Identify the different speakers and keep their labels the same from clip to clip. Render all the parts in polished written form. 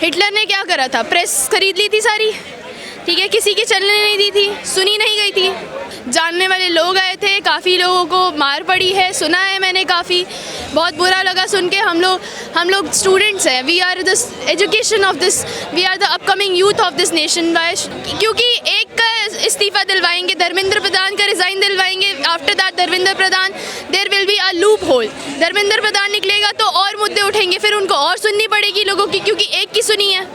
Speaker 1: Hitler ने क्या करा था? प्रेस खरीद ली थी सारी, ठीक है, किसी की चलने नहीं दी थी, सुनी नहीं गई थी। जानने वाले लोग आए थे, काफ़ी लोगों को मार पड़ी है, सुना है मैंने, काफ़ी बहुत बुरा लगा सुन के। हम लोग स्टूडेंट्स हैं, we are the education of this, we are the upcoming youth of this nation. क्योंकि एक का इस्तीफ़ा दिलवाएंगे, धर्मेंद्र प्रधान का रिज़ाइन दिलवाएंगे, after that Dharmendra Pradhan, there will be a loophole. Dharmendra Pradhan निकलेगा तो और मुद्दे उठेंगे, फिर उनको और सुननी पड़ेगी लोगों की, क्योंकि एक की सुनी है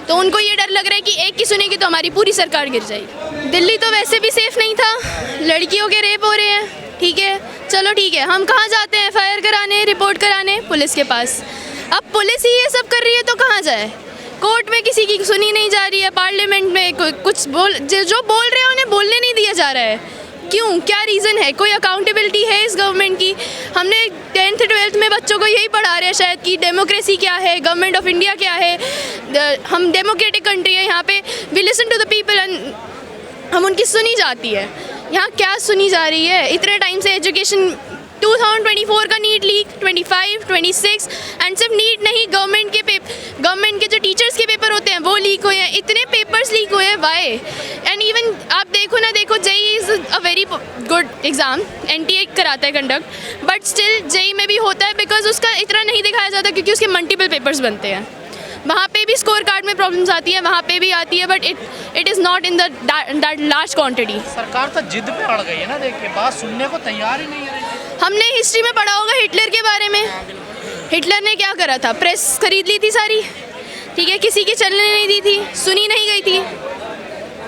Speaker 1: तो उनको ये डर लग रहा है कि एक की सुनेगी तो हमारी पूरी सरकार गिर जाएगी। दिल्ली तो वैसे भी सेफ़ नहीं था, लड़कियों के रेप हो रहे हैं, ठीक है, चलो ठीक है, हम कहाँ जाते हैं FIR कराने, रिपोर्ट कराने? पुलिस के पास। अब पुलिस ही ये सब कर रही है तो कहाँ जाए? कोर्ट में किसी की सुनी नहीं जा रही है, पार्लियामेंट में कुछ जो बोल रहे हैं उन्हें बोलने नहीं दिया जा रहा है। क्यों? क्या रीज़न है? कोई अकाउंटेबिलिटी है इस गवर्नमेंट की? हमने 10th 12th में बच्चों को यही पढ़ा रहे हैं शायद कि डेमोक्रेसी क्या है, गवर्नमेंट ऑफ इंडिया क्या है, हम डेमोक्रेटिक कंट्री है, यहाँ पे we listen to the people and हम उनकी सुनी जाती है। यहाँ क्या सुनी जा रही है? इतने टाइम से एजुकेशन 2024 का नीट लीक, 25, 26 एंड सिर्फ नीट नहीं, गवर्नमेंट के जो टीचर्स के पेपर होते हैं वो लीक हुए हैं, इतने पेपर्स लीक हुए हैं, वाई? एंड इवन आप देखो ना देखो, JEE is a very good exam, NTA कराता है कंडक्ट, बट स्टिल JEE में भी होता है बिकॉज उसका इतना नहीं दिखाया जाता क्योंकि उसके मल्टीपल पेपर्स बनते हैं। वहाँ पे भी स्कोर कार्ड में प्रॉब्लम्स आती है, वहाँ पे भी आती है, but it is not in that large quantity.
Speaker 2: सरकार तो जिद पे अड़ गई है ना, देखिए बात सुनने को तैयार ही नहीं है।
Speaker 1: हमने हिस्ट्री में पढ़ा होगा हिटलर के बारे में। हिटलर ने क्या करा था? प्रेस खरीद ली थी सारी, ठीक है, किसी की चलने नहीं दी थी, सुनी नहीं गई थी।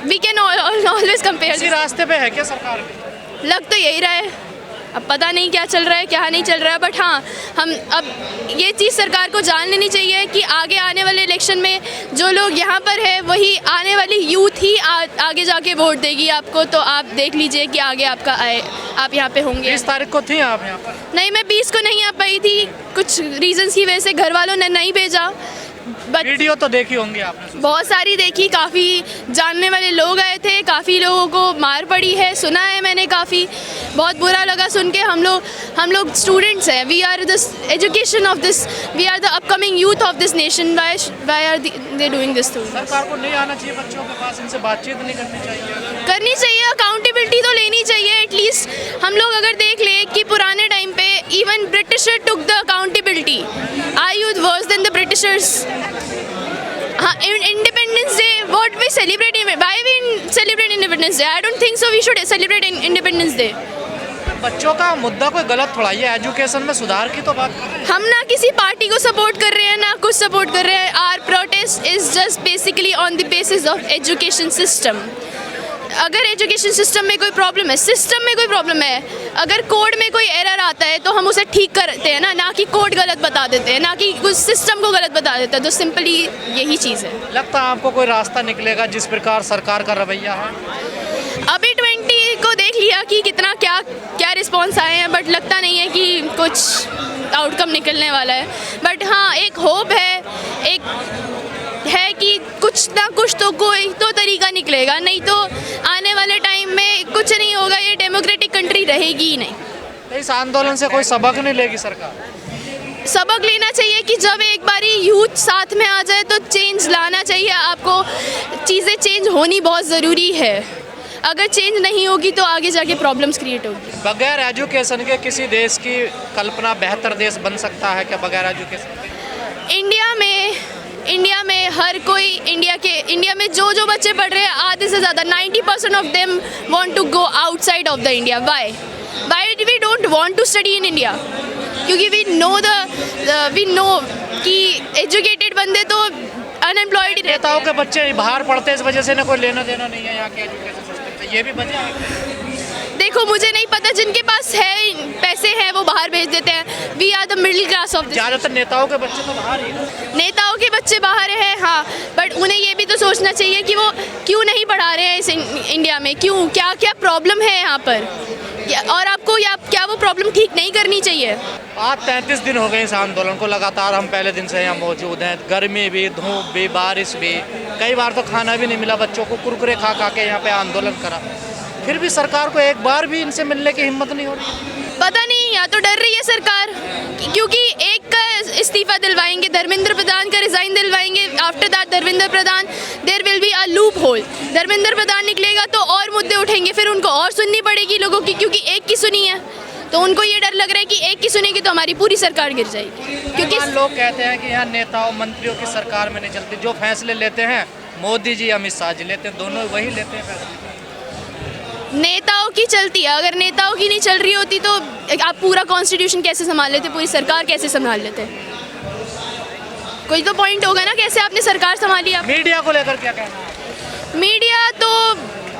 Speaker 1: We can always compare.
Speaker 2: इसी रास्ते पे है क्या सरकार भी?
Speaker 1: लग तो यही रहा है, अब पता नहीं क्या चल रहा है क्या नहीं चल रहा है, बट हाँ, हम अब ये चीज़ सरकार को जान लेनी चाहिए कि आगे आने वाले इलेक्शन में जो लोग यहाँ पर है वही आने वाली यूथ ही आगे जाके वोट देगी आपको। तो आप देख लीजिए कि आगे आपका आप यहाँ पे होंगे।
Speaker 2: 20 तारीख को थी आप यहाँ पर?
Speaker 1: नहीं, मैं 20 को नहीं आ पाई थी, कुछ रीजंस की वजह से घर वालों ने नहीं भेजा।
Speaker 2: वीडियो तो देखी होंगी आपने?
Speaker 1: बहुत सारी देखी, काफ़ी जानने वाले लोग आए थे, काफ़ी लोगों को मार पड़ी है, सुना है मैंने, काफ़ी बहुत बुरा लगा सुन के। हम लोग स्टूडेंट्स हैं, we are the education of this, we are the upcoming youth of this nation. Why are they doing this to?
Speaker 2: सरकार को नहीं आना चाहिए बच्चों के पास, इनसे बातचीत नहीं करनी चाहिए?
Speaker 1: अकाउंटेबिलिटी तो लेनी चाहिए एटलीस्ट। हम लोग अगर देख ले कि पुराने टाइम पे even britisher took the accountability, are you worse than the britishers? हाँ, independence day, what we celebrate, why we celebrate independence day? I don't think so we should celebrate independence day.
Speaker 2: बच्चों का मुद्दा कोई गलत थोड़ा, ये education में सुधार की तो बात कर रहे हैं।
Speaker 1: हम ना किसी पार्टी को सपोर्ट कर रहे हैं ना कुछ सपोर्ट कर रहे हैं। Our protest is just basically on the basis of education system. अगर एजुकेशन सिस्टम में कोई प्रॉब्लम है, सिस्टम में कोई प्रॉब्लम है, अगर कोड में कोई एरर आता है तो हम उसे ठीक करते हैं ना कि कोड गलत बता देते हैं, ना कि कुछ सिस्टम को गलत बता देते हैं। तो सिंपली यही चीज़ है।
Speaker 2: लगता है आपको कोई रास्ता निकलेगा जिस प्रकार सरकार का रवैया है?
Speaker 1: अभी 20 को देख लिया कि कितना क्या रिस्पॉन्स आए हैं, बट लगता नहीं है कि कुछ आउटकम निकलने वाला है। बट हाँ, एक होप है कि कुछ ना कुछ तो कोई तो तरीका निकलेगा, नहीं तो आने वाले टाइम में कुछ नहीं होगा, ये डेमोक्रेटिक कंट्री रहेगी ही नहीं।
Speaker 2: इस आंदोलन से कोई सबक नहीं लेगी सरकार?
Speaker 1: सबक लेना चाहिए कि जब एक बारी यूथ साथ में आ जाए तो चेंज लाना चाहिए। आपको चीज़ें चेंज होनी बहुत ज़रूरी है, अगर चेंज नहीं होगी तो आगे जाके प्रॉब्लम्स क्रिएट होगी।
Speaker 2: बगैर एजुकेशन के किसी देश की कल्पना बेहतर देश बन सकता है क्या बगैर एजुकेशन के? इंडिया में हर कोई इंडिया में जो बच्चे पढ़ रहे हैं, आधे से ज़्यादा 90% of them want to go outside of the India. Why we don't want to study in India? क्योंकि वी नो कि एजुकेटेड बंदे तो अनएम्प्लॉयड ही रहते हैं। नेताओं के बच्चे बाहर पढ़ते इस वजह से ना कोई लेना देना नहीं है यहाँ के एजुकेशन सिस्टम से, ये भी वजह है।
Speaker 1: देखो, मुझे नहीं पता, जिनके पास है पैसे हैं वो बाहर भेज देते हैं। We are the middle class of this.
Speaker 2: ज़्यादातर नेताओं के बच्चे तो बाहर ही हैं।
Speaker 1: नेताओं के बच्चे बाहर हैं, हाँ, बट उन्हें ये भी तो सोचना चाहिए कि वो क्यों नहीं पढ़ा रहे हैं इस इंडिया में, क्यों, क्या प्रॉब्लम है यहाँ पर, और आपको क्या वो प्रॉब्लम ठीक नहीं करनी चाहिए?
Speaker 2: आज 33 दिन हो गए इस आंदोलन को, लगातार हम पहले दिन से यहाँ मौजूद हैं। गर्मी भी, धूप भी, बारिश भी, कई बार तो खाना भी नहीं मिला, बच्चों को कुरकुरे खा के यहाँ पे आंदोलन करा, फिर भी सरकार को एक बार भी इनसे मिलने की हिम्मत नहीं हो रही।
Speaker 1: पता नहीं, या तो डर रही है सरकार क्योंकि एक का इस्तीफा दिलवाएंगे, धर्मेंद्र प्रधान का रिज़ाइन दिलवाएंगे, after that Dharmendra Pradhan there will be a loophole. Dharmendra Pradhan निकलेगा तो और मुद्दे उठेंगे, फिर उनको और सुननी पड़ेगी लोगों की, क्योंकि एक की सुनी है तो उनको ये डर लग रहा है कि एक की सुनेगी तो हमारी पूरी सरकार गिर जाएगी। क्योंकि
Speaker 2: लोग कहते हैं कि यहाँ नेताओं मंत्रियों की सरकार में नहीं चलती, जो फैसले लेते हैं मोदी जी अमित शाह जी लेते हैं, दोनों वही लेते हैं फैसले।
Speaker 1: नेताओं की चलती है, अगर नेताओं की नहीं चल रही होती तो आप पूरा कॉन्स्टिट्यूशन कैसे संभाल लेते, पूरी सरकार कैसे संभाल लेते? कोई तो पॉइंट होगा ना, कैसे आपने सरकार संभाली। आप
Speaker 2: मीडिया को लेकर क्या कहना है?
Speaker 1: मीडिया तो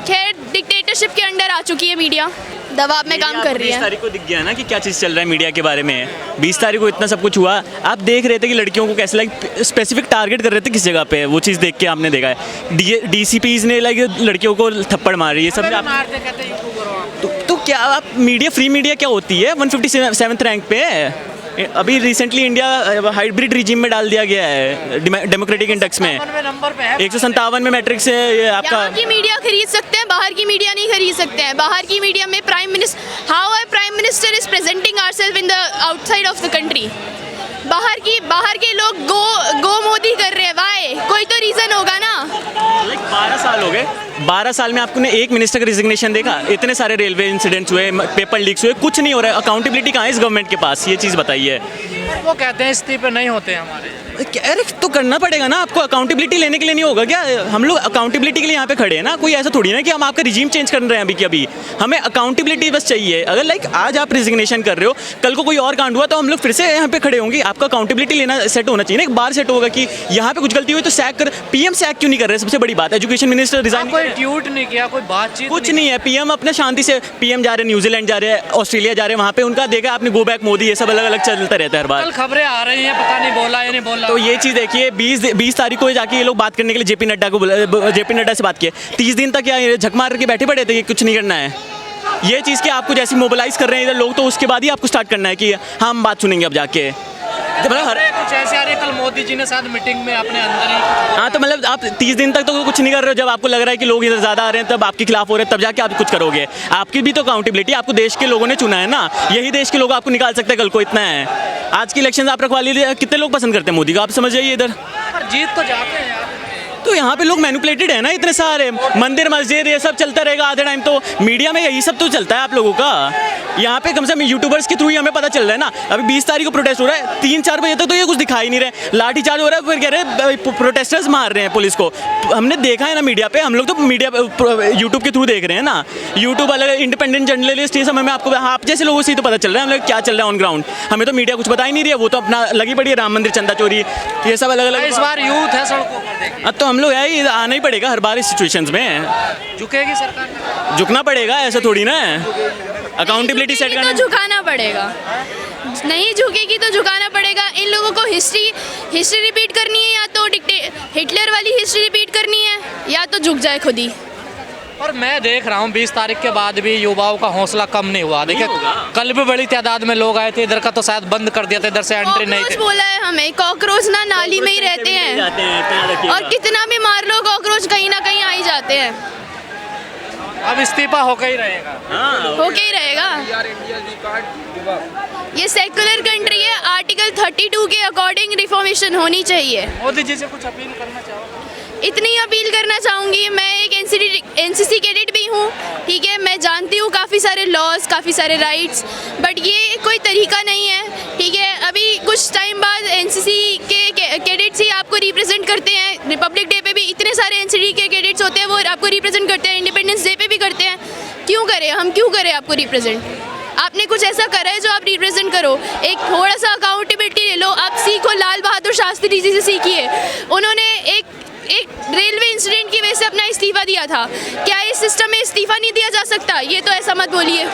Speaker 1: खैर डिक्टेटरशिप के अंडर आ चुकी है, मीडिया दबाव में काम कर रही है।
Speaker 3: 20 तारीख को दिख गया ना कि क्या चीज़ चल रहा है मीडिया के बारे में। 20 तारीख को इतना सब कुछ हुआ, आप देख रहे थे कि लड़कियों को कैसे लाइक स्पेसिफिक टारगेट कर रहे थे किस जगह पे, वो चीज़ देख के आपने देखा है। DCPs ने लाइक लड़कियों को थप्पड़ मारी, ये सब
Speaker 2: मारते कहते हैं यूट्यूबर हो आप।
Speaker 3: तो क्या आप मीडिया फ्री मीडिया क्या होती है? 157th रैंक पे अभी रिसेंटली इंडिया हाइब्रिड रिजीम में डाल दिया गया है डेमोक्रेटिक इंडेक्स में,
Speaker 2: नंबर पे है
Speaker 3: 157 में मैट्रिक से आपका।
Speaker 1: यहाँ की मीडिया खरीद सकते हैं, बाहर की मीडिया नहीं खरीद सकते हैं। बाहर की मीडिया में prime minister, how a prime minister is presenting ourself in the outside of the country. बाहर के लोग गो मोदी कर रहे हैं, वाई? कोई तो रीजन होगा ना।
Speaker 3: लाइक 12 साल हो गए, 12 साल में आपने एक मिनिस्टर का रिजिग्नेशन देखा? इतने सारे रेलवे इंसिडेंट्स हुए, पेपर लीक्स हुए, कुछ नहीं हो रहा है। अकाउंटेबिलिटी कहाँ है इस गवर्नमेंट के पास? ये चीज़ बताइए।
Speaker 2: वो कहते हैं इस्तीफे नहीं होते हमारे।
Speaker 3: अरे तो करना पड़ेगा ना आपको, अकाउंटेबिलिटी लेने के लिए नहीं होगा क्या? हम लोग अकाउंटेबिलिटी के लिए यहाँ पे खड़े हैं ना, कोई ऐसा थोड़ी ना कि हम आपका रिजीम चेंज कर रहे हैं अभी की अभी। हमें अकाउंटेबिलिटी बस चाहिए। अगर लाइक आज आप रिजिग्नेशन कर रहे हो, कल को कोई और कांड हुआ तो हम लोग फिर से यहाँ पे खड़े होंगे। आपका अकाउंटेबिलिटी लेना सेट होना चाहिए ना, एक बार सेट होगा कि यहाँ पे कुछ गलती हुई तो सैक कर। PM सैक क्यों नहीं कर रहे? सबसे बड़ी बात, एजुकेशन मिनिस्टर रिजाइन,
Speaker 2: कोई ट्वीट नहीं किया, कोई बातचीत
Speaker 3: कुछ नहीं है। PM अपने शांति से, PM जा रहे हैं न्यूजीलैंड जा रहे हैं, ऑस्ट्रेलिया जा रहे हैं, वहाँ पे उनका देखा आपने गो बैक मोदी, ये सब अलग अलग चलता रहता है हर बार।
Speaker 2: कल खबरें आ रही हैं, पता नहीं बोला या नहीं बोला।
Speaker 3: तो ये चीज़ देखिए, 20 तारीख को जाके ये लोग बात करने के लिए JP नड्डा से बात किए। 30 दिन तक क्या झक मार के बैठे पड़े थे कि कुछ नहीं करना है। ये चीज़ कि आपको जैसे मोबिलाइज कर रहे हैं इधर लोग, तो उसके बाद ही आपको स्टार्ट करना है कि हम बात सुनेंगे अब जाके।
Speaker 2: कुछ ऐसे आ रहे, कल मोदी जी ने साथ मीटिंग में अपने अंदर ही।
Speaker 3: हाँ, तो मतलब आप 30 दिन तक तो कुछ नहीं कर रहे हो। जब आपको लग रहा है कि लोग इधर ज़्यादा आ रहे हैं, तब आपके खिलाफ हो रहे हैं, तब जाके आप कुछ करोगे। आपकी भी तो अकाउंटेबिलिटी, आपको देश के लोगों ने चुना है ना, यही देश के लोग आपको निकाल सकते हैं कल को। इतना है, आज की इलेक्शन आप रखवा लीजिए, कितने लोग पसंद करते हैं मोदी को, आप समझ जाइए इधर।
Speaker 2: जीत तो जाते हैं यार।
Speaker 3: तो यहाँ पे लोग मैनिपुलेटेड है ना, इतने सारे मंदिर मस्जिद ये सब चलता रहेगा आधे टाइम। तो मीडिया में यही सब तो चलता है आप लोगों का। यहाँ पे कम से कम यूट्यूबर्स के थ्रू ही हमें पता चल रहा है ना। अभी 20 तारीख को प्रोटेस्ट हो रहा है, 3-4 बजे तक तो ये कुछ दिखाई नहीं रहे, लाठी चार्ज हो रहा है, फिर कह रहे हैं प्रोटेस्टर्स मार रहे हैं पुलिस को। हमने देखा है ना मीडिया पे, हम लोग तो मीडिया यूट्यूब के थ्रू देख रहे हैं ना। यूट्यूब अलग इंडिपेंडेंट जर्नलिस्ट, ये सब हमें आपको आप जैसे लोगों से ही तो पता चल रहा है हमें क्या चल रहा है ऑन ग्राउंड। हमें तो मीडिया कुछ बता ही नहीं रही है, वो तो अपना लगी पड़ी है, राम मंदिर चंदा चोरी, ये सब अलग अलग।
Speaker 2: इस बार यूथ है सड़कों पर,
Speaker 3: अब तो हम लोग है, आना ही पड़ेगा हर बार इस सिचुएशंस में।
Speaker 2: झुकेगी सरकार,
Speaker 3: झुकना पड़ेगा, ऐसा थोड़ी ना है। अकाउंटेबिलिटी सेट करना,
Speaker 1: तो झुकाना पड़ेगा। नहीं झुकेगी तो झुकाना पड़ेगा। इन लोगों को हिस्ट्री रिपीट करनी है, या तो हिटलर वाली हिस्ट्री रिपीट करनी है, या तो झुक जाए खुद ही।
Speaker 2: और मैं देख रहा हूँ 20 तारीख के बाद भी युवाओं का हौसला कम नहीं हुआ। देखिए कल भी बड़ी तादाद में लोग आए थे, इधर का तो शायद बंद कर दिया था, इधर से एंट्री नहीं थे।
Speaker 1: बोला है हमें, कॉकरोच ना नाली में ही रहते हैं, और कितना भी मार लो कॉकरोच कहीं ना कहीं आ ही जाते हैं।
Speaker 2: अब इस्तीफा होकर ही रहेगा।
Speaker 1: होके ही रहेगा। ये सेकुलर कंट्री है, आर्टिकल 32 के अकॉर्डिंग रिफॉर्मेशन होनी चाहिए।
Speaker 2: मोदी जी से कुछ अपील करना चाहोगे?
Speaker 1: इतनी अपील करना चाहूँगी, मैं एक NCC कैडेट भी हूँ, ठीक है। मैं जानती हूँ काफ़ी सारे लॉज, काफ़ी सारे राइट्स, बट ये कोई तरीका नहीं है, ठीक है। अभी कुछ टाइम बाद NCC के कैडेट्स ही आपको रिप्रेजेंट करते हैं। रिपब्लिक डे पे भी इतने सारे NCC के कैडेट्स होते हैं, वो आपको रिप्रेजेंट करते हैं। इंडिपेंडेंस डे पे भी करते हैं। क्यों करें हम, क्यों करें आपको रिप्रेजेंट? आपने कुछ ऐसा करा है जो आप रिप्रेजेंट करो। एक थोड़ा सा अकाउंटेबिलिटी ले लो। आप सीखो, लाल बहादुर शास्त्री जी से सीखिए। उन्होंने एक रेलवे इंसिडेंट की वजह से अपना इस्तीफा दिया था। क्या इस सिस्टम में इस्तीफा नहीं दिया जा सकता? ये तो ऐसा मत बोलिए।